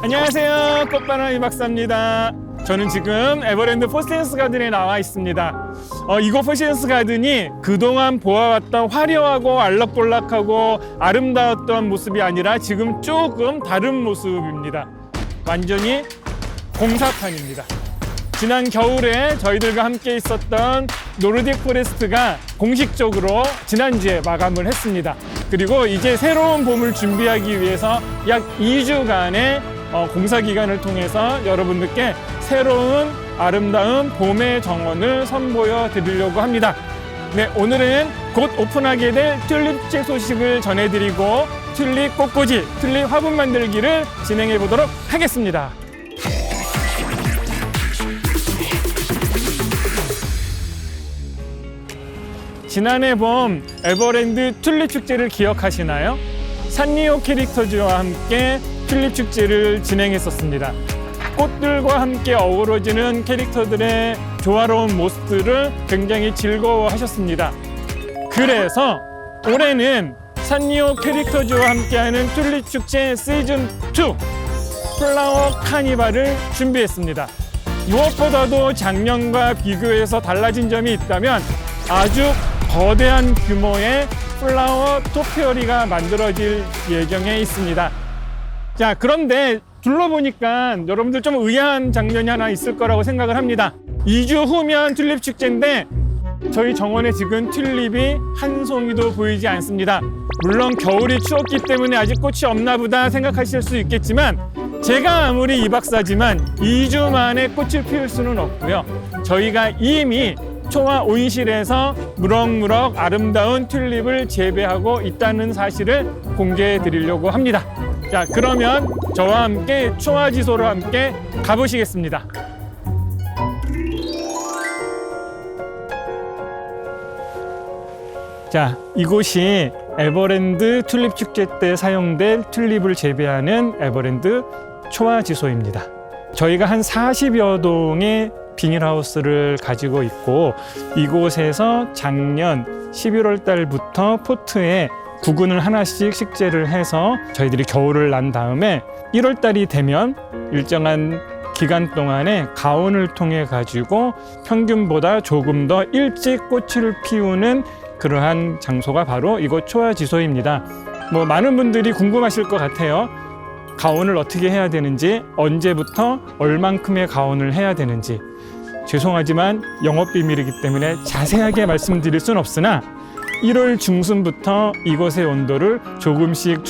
안녕하세요, 꽃바람이 박사입니다. 저는 지금 에버랜드 포시즌스 가든에 나와 있습니다. 이곳 포시즌스 가든이 그동안 보아왔던 화려하고 알락볼락하고 아름다웠던 모습이 아니라 지금 조금 다른 모습입니다. 완전히 공사판입니다. 지난 겨울에 저희들과 함께 있었던 노르딕 포레스트가 공식적으로 지난주에 마감을 했습니다. 그리고 이제 새로운 봄을 준비하기 위해서 약 2주간의 공사 기간을 통해서 여러분들께 새로운 아름다운 봄의 정원을 선보여 드리려고 합니다. 네, 오늘은 곧 오픈하게 될 튤립제 소식을 전해드리고 튤립 꽃꽂이, 튤립 화분 만들기를 진행해 보도록 하겠습니다. 지난해 봄 에버랜드 튤립 축제를 기억하시나요? 산리오 캐릭터즈와 함께 튤립 축제를 진행했었습니다. 꽃들과 함께 어우러지는 캐릭터들의 조화로운 모습들을 굉장히 즐거워하셨습니다. 그래서 올해는 산리오 캐릭터즈와 함께하는 튤립 축제 시즌2 플라워 카니발을 준비했습니다. 무엇보다도 작년과 비교해서 달라진 점이 있다면 아주 거대한 규모의 플라워 토피어리가 만들어질 예정에 있습니다. 자, 그런데 둘러보니까 여러분들 좀 의아한 장면이 하나 있을 거라고 생각을 합니다. 2주 후면 튤립 축제인데 저희 정원에 지금 튤립이 한 송이도 보이지 않습니다. 물론 겨울이 추웠기 때문에 아직 꽃이 없나 보다 생각하실 수 있겠지만 제가 아무리 이 박사지만 2주 만에 꽃을 피울 수는 없고요. 저희가 이미 초와 온실에서 무럭무럭 아름다운 튤립을 재배하고 있다는 사실을 공개해 드리려고 합니다. 자, 그러면 저와 함께 초화지소로 함께 가보시겠습니다. 자, 이곳이 에버랜드 튤립 축제 때 사용된 튤립을 재배하는 에버랜드 초화지소입니다. 저희가 한 40여 동의 비닐하우스를 가지고 있고 이곳에서 작년 11월 달부터 포트에 구근을 하나씩 식재를 해서 저희들이 겨울을 난 다음에 1월 달이 되면 일정한 기간 동안에 가온을 통해 가지고 평균보다 조금 더 일찍 꽃을 피우는 그러한 장소가 바로 이곳 초화지소입니다. 많은 분들이 궁금하실 것 같아요. 가온을 어떻게 해야 되는지, 언제부터 얼만큼의 가온을 해야 되는지. 죄송하지만 영업 비밀이기 때문에 자세하게 말씀드릴 수는 없으나 1월 중순부터 이곳의 온도를 조금씩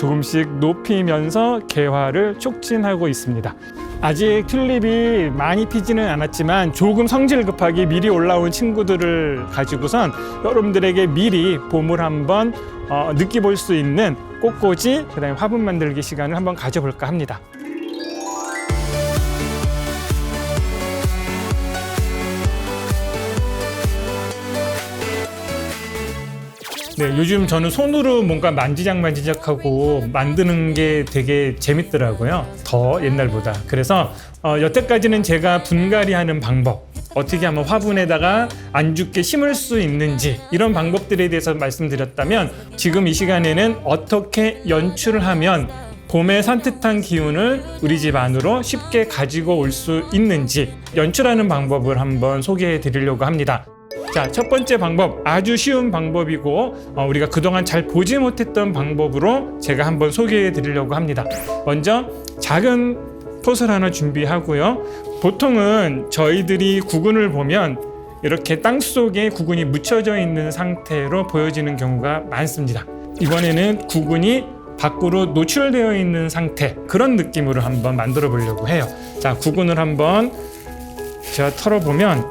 높이면서 개화를 촉진하고 있습니다. 아직 튤립이 많이 피지는 않았지만 조금 성질 급하게 미리 올라온 친구들을 가지고선 여러분들에게 미리 봄을 한번 느껴볼 수 있는 꽃꽂이, 그다음에 화분 만들기 시간을 한번 가져볼까 합니다. 네, 요즘 저는 손으로 뭔가 만지작하고 만드는 게 되게 재밌더라고요. 더 옛날보다. 그래서 여태까지는 제가 분갈이 하는 방법, 어떻게 하면 화분에다가 안 죽게 심을 수 있는지 이런 방법들에 대해서 말씀드렸다면 지금 이 시간에는 어떻게 연출을 하면 봄의 산뜻한 기운을 우리 집 안으로 쉽게 가지고 올 수 있는지 연출하는 방법을 한번 소개해 드리려고 합니다. 자, 첫 번째 방법, 아주 쉬운 방법이고 우리가 그동안 잘 보지 못했던 방법으로 제가 한번 소개해 드리려고 합니다. 먼저 작은 폿을 하나 준비하고요. 보통은 저희들이 구근을 보면 이렇게 땅속에 구근이 묻혀져 있는 상태로 보여지는 경우가 많습니다. 이번에는 구근이 밖으로 노출되어 있는 상태, 그런 느낌으로 한번 만들어 보려고 해요. 자, 구근을 한번 제가 털어보면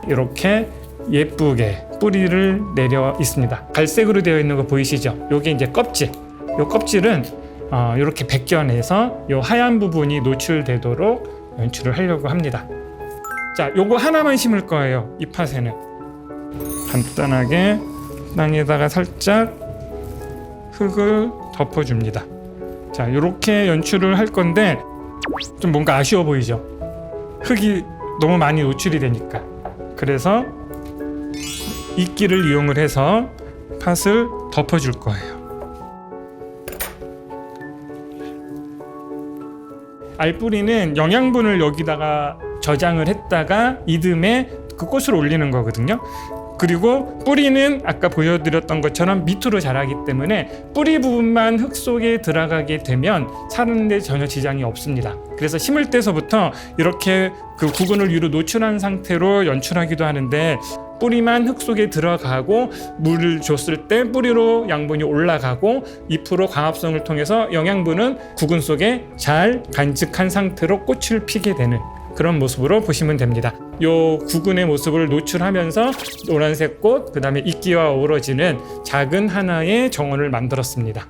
이렇게 예쁘게 뿌리를 내려 있습니다. 갈색으로 되어 있는 거 보이시죠? 요게 이제 껍질. 요 껍질은 이렇게 벗겨내서 요 하얀 부분이 노출되도록 연출을 하려고 합니다. 자, 요거 하나만 심을 거예요. 이 팥에는 간단하게 땅에다가 살짝 흙을 덮어줍니다. 자, 요렇게 연출을 할 건데 좀 뭔가 아쉬워 보이죠? 흙이 너무 많이 노출이 되니까. 그래서 이끼를 이용을 해서 팥을 덮어줄 거예요. 알뿌리는 영양분을 여기다가 저장을 했다가 이듬해 그 꽃을 올리는 거거든요. 그리고 뿌리는 아까 보여드렸던 것처럼 밑으로 자라기 때문에 뿌리 부분만 흙 속에 들어가게 되면 사는데 전혀 지장이 없습니다. 그래서 심을 때서부터 이렇게 그 구근을 위로 노출한 상태로 연출하기도 하는데, 뿌리만 흙 속에 들어가고 물을 줬을 때 뿌리로 양분이 올라가고 잎으로 광합성을 통해서 영양분은 구근 속에 잘 간직한 상태로 꽃을 피게 되는 그런 모습으로 보시면 됩니다. 요 구근의 모습을 노출하면서 노란색 꽃, 그 다음에 이끼와 어우러지는 작은 하나의 정원을 만들었습니다.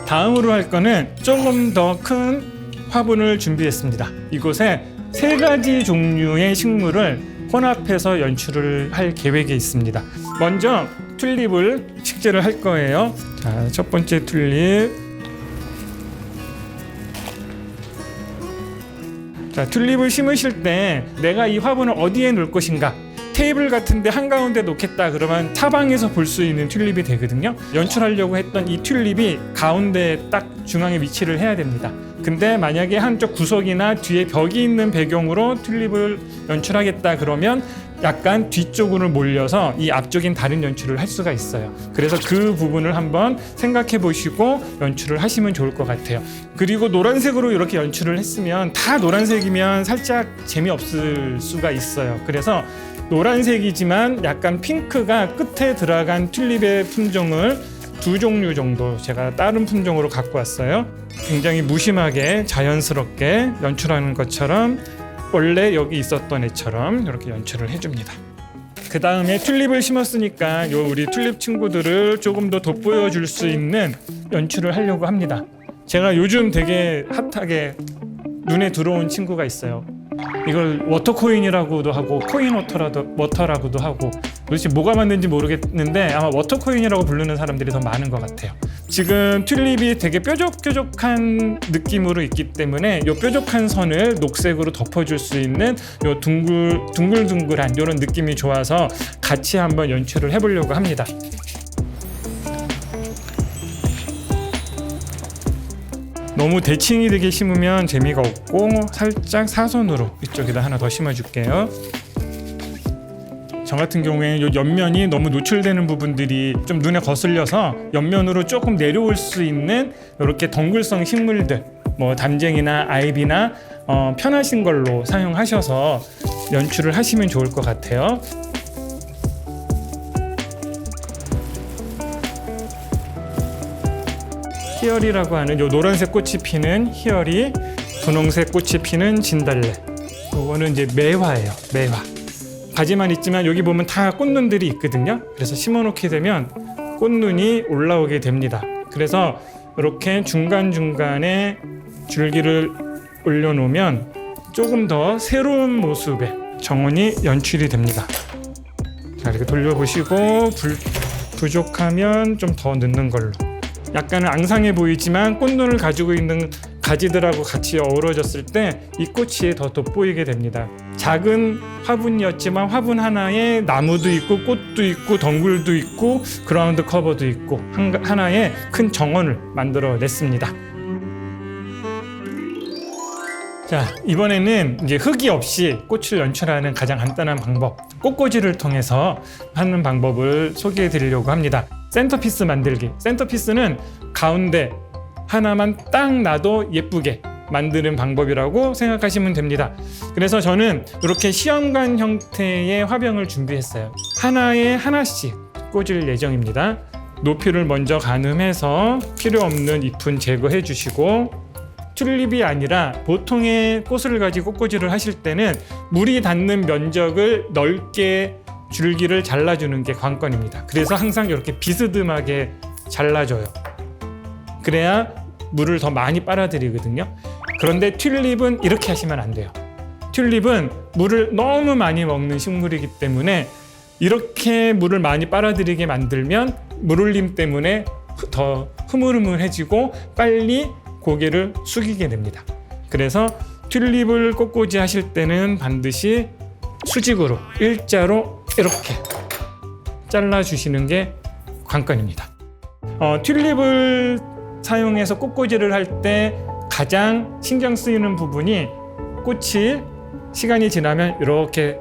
다음으로 할 거는 조금 더 큰 화분을 준비했습니다. 이곳에 3가지 종류의 식물을 혼합해서 연출을 할 계획이 있습니다. 먼저 튤립을 식재를 할 거예요. 자, 첫 번째 튤립. 자, 튤립을 심으실 때 내가 이 화분을 어디에 놓을 것인가, 테이블 같은데 한가운데 놓겠다 그러면 사방에서 볼 수 있는 튤립이 되거든요. 연출하려고 했던 이 튤립이 가운데 딱 중앙에 위치를 해야 됩니다. 근데 만약에 한쪽 구석이나 뒤에 벽이 있는 배경으로 튤립을 연출하겠다 그러면 약간 뒤쪽으로 몰려서 이 앞쪽인 다른 연출을 할 수가 있어요. 그래서 그 부분을 한번 생각해 보시고 연출을 하시면 좋을 것 같아요. 그리고 노란색으로 이렇게 연출을 했으면 다 노란색이면 살짝 재미없을 수가 있어요. 그래서 노란색이지만 약간 핑크가 끝에 들어간 튤립의 품종을 2종류 정도 제가 다른 품종으로 갖고 왔어요. 굉장히 무심하게 자연스럽게 연출하는 것처럼 원래 여기 있었던 애처럼 이렇게 연출을 해줍니다. 그 다음에 튤립을 심었으니까 요 우리 튤립 친구들을 조금 더 돋보여 줄 수 있는 연출을 하려고 합니다. 제가 요즘 되게 핫하게 눈에 들어온 친구가 있어요. 이걸 워터코인이라고도 하고 코인 워터라고도 하고, 도대체 뭐가 맞는지 모르겠는데 아마 워터코인이라고 부르는 사람들이 더 많은 것 같아요. 지금 튤립이 되게 뾰족뾰족한 느낌으로 있기 때문에 이 뾰족한 선을 녹색으로 덮어줄 수 있는 이 둥글둥글한 이런 느낌이 좋아서 같이 한번 연출을 해보려고 합니다. 너무 대칭이 되게 심으면 재미가 없고 살짝 사선으로 이쪽에다 하나 더 심어줄게요. 저 같은 경우에는 이 옆면이 너무 노출되는 부분들이 좀 눈에 거슬려서 옆면으로 조금 내려올 수 있는 이렇게 덩굴성 식물들, 뭐 담쟁이나 아이비나 편하신 걸로 사용하셔서 연출을 하시면 좋을 것 같아요. 희열이라고 하는 요 노란색 꽃이 피는 희열이, 분홍색 꽃이 피는 진달래. 요거는 이제 매화예요. 매화. 가지만 있지만 여기 보면 다 꽃눈들이 있거든요. 그래서 심어놓게 되면 꽃눈이 올라오게 됩니다. 그래서 이렇게 중간중간에 줄기를 올려놓으면 조금 더 새로운 모습의 정원이 연출이 됩니다. 자, 이렇게 돌려보시고 부족하면 좀 더 넣는 걸로. 약간은 앙상해 보이지만 꽃눈을 가지고 있는 가지들하고 같이 어우러졌을 때 이 꽃이 더 돋보이게 됩니다. 작은 화분이었지만 화분 하나에 나무도 있고 꽃도 있고 덩굴도 있고 그라운드 커버도 있고 하나의 큰 정원을 만들어 냈습니다. 자, 이번에는 이제 흙이 없이 꽃을 연출하는 가장 간단한 방법, 꽃꽂이를 통해서 하는 방법을 소개해 드리려고 합니다. 센터피스 만들기. 센터피스는 가운데 하나만 딱 놔도 예쁘게 만드는 방법이라고 생각하시면 됩니다. 그래서 저는 이렇게 시험관 형태의 화병을 준비했어요. 하나에 하나씩 꽂을 예정입니다. 높이를 먼저 가늠해서 필요 없는 잎은 제거해 주시고, 튤립이 아니라 보통의 꽃을 가지고 꽃꽂이를 하실 때는 물이 닿는 면적을 넓게 줄기를 잘라주는 게 관건입니다. 그래서 항상 이렇게 비스듬하게 잘라줘요. 그래야 물을 더 많이 빨아들이거든요. 그런데 튤립은 이렇게 하시면 안 돼요. 튤립은 물을 너무 많이 먹는 식물이기 때문에 이렇게 물을 많이 빨아들이게 만들면 물올림 때문에 더 흐물흐물해지고 빨리 고개를 숙이게 됩니다. 그래서 튤립을 꽃꽂이 하실 때는 반드시 수직으로 일자로 이렇게 잘라주시는 게 관건입니다. 튤립을 사용해서 꽃꽂이를 할 때 가장 신경 쓰이는 부분이 꽃이 시간이 지나면 이렇게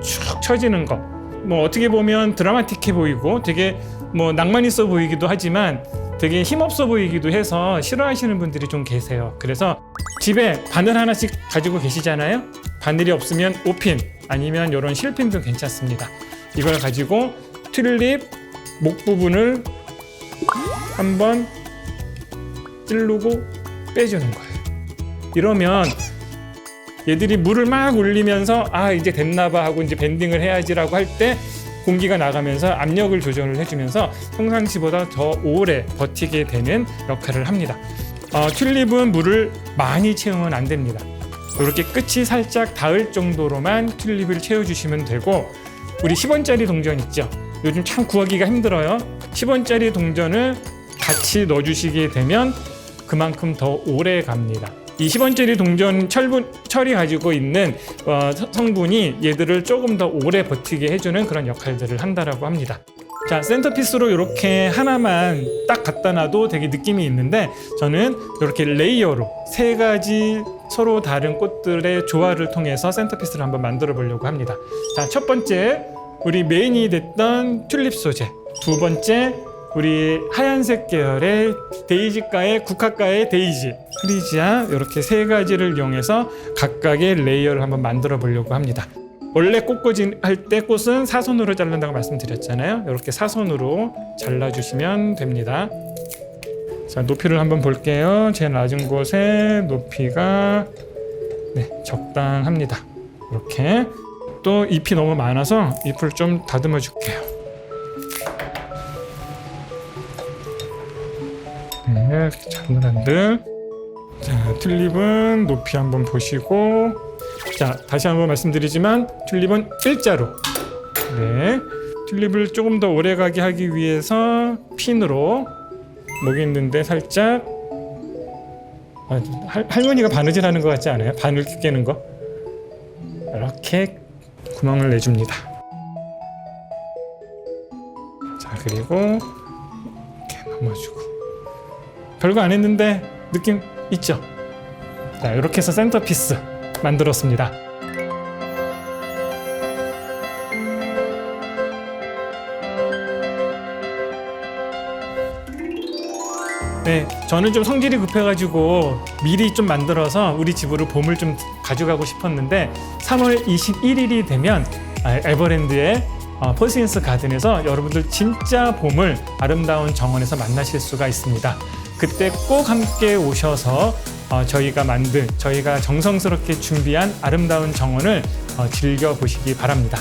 축 처지는 거. 뭐 어떻게 보면 드라마틱해 보이고 되게 뭐 낭만 있어 보이기도 하지만 되게 힘없어 보이기도 해서 싫어하시는 분들이 좀 계세요. 그래서 집에 바늘 하나씩 가지고 계시잖아요. 바늘이 없으면 5핀 아니면 이런 실핀도 괜찮습니다. 이걸 가지고 튤립 목 부분을 한번 찌르고 빼주는 거예요. 이러면 얘들이 물을 막 올리면서 아 이제 됐나봐 하고 이제 밴딩을 해야지라고 할 때 공기가 나가면서 압력을 조절을 해주면서 평상시보다 더 오래 버티게 되는 역할을 합니다. 튤립은 물을 많이 채우면 안 됩니다. 이렇게 끝이 살짝 닿을 정도로만 튤립을 채워주시면 되고, 우리 10원짜리 동전 있죠? 요즘 참 구하기가 힘들어요. 10원짜리 동전을 같이 넣어주시게 되면 그만큼 더 오래 갑니다. 이 10원짜리 동전 철이 가지고 있는 성분이 얘들을 조금 더 오래 버티게 해주는 그런 역할들을 한다라고 합니다. 자, 센터피스로 이렇게 하나만 딱 갖다 놔도 되게 느낌이 있는데, 저는 이렇게 레이어로 3가지 서로 다른 꽃들의 조화를 통해서 센터피스를 한번 만들어 보려고 합니다. 자, 첫 번째 우리 메인이 됐던 튤립 소재, 두 번째 우리 하얀색 계열의 데이지가의 국화가의 데이지, 프리지아, 이렇게 3가지를 이용해서 각각의 레이어를 한번 만들어 보려고 합니다. 원래 꽃꽂이 할 때 꽃은 사선으로 자른다고 말씀드렸잖아요. 이렇게 사선으로 잘라주시면 됩니다. 자, 높이를 한번 볼게요. 제일 낮은 곳에 높이가 적당합니다. 이렇게. 또 잎이 너무 많아서 잎을 좀 다듬어 줄게요. 네, 잔들한들. 자, 튤립은 높이 한번 보시고, 자, 다시 한번 말씀드리지만 튤립은 일자로. 네, 튤립을 조금 더 오래 가게 하기 위해서 핀으로 목이 있는데 살짝 할머니가 바느질 하는 것 같지 않아요? 바늘 깨는 거. 이렇게 구멍을 내줍니다. 자, 그리고 이렇게 넘어주고. 별거 안 했는데 느낌 있죠? 자, 이렇게 해서 센터피스 만들었습니다. 네, 저는 좀 성질이 급해가지고 미리 좀 만들어서 우리 집으로 봄을 좀 가져가고 싶었는데, 3월 21일이 되면 에버랜드의 포시인스 가든에서 여러분들 진짜 봄을 아름다운 정원에서 만나실 수가 있습니다. 그때 꼭 함께 오셔서 저희가 정성스럽게 준비한 아름다운 정원을 즐겨보시기 바랍니다.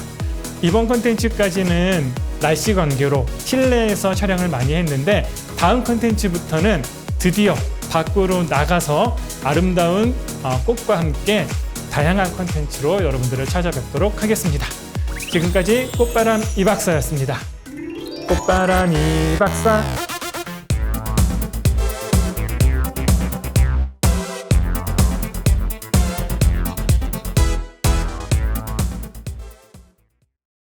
이번 컨텐츠까지는 날씨 관계로 실내에서 촬영을 많이 했는데, 다음 컨텐츠부터는 드디어 밖으로 나가서 아름다운 꽃과 함께 다양한 컨텐츠로 여러분들을 찾아뵙도록 하겠습니다. 지금까지 꽃바람 이박사였습니다. 꽃바람 이박사.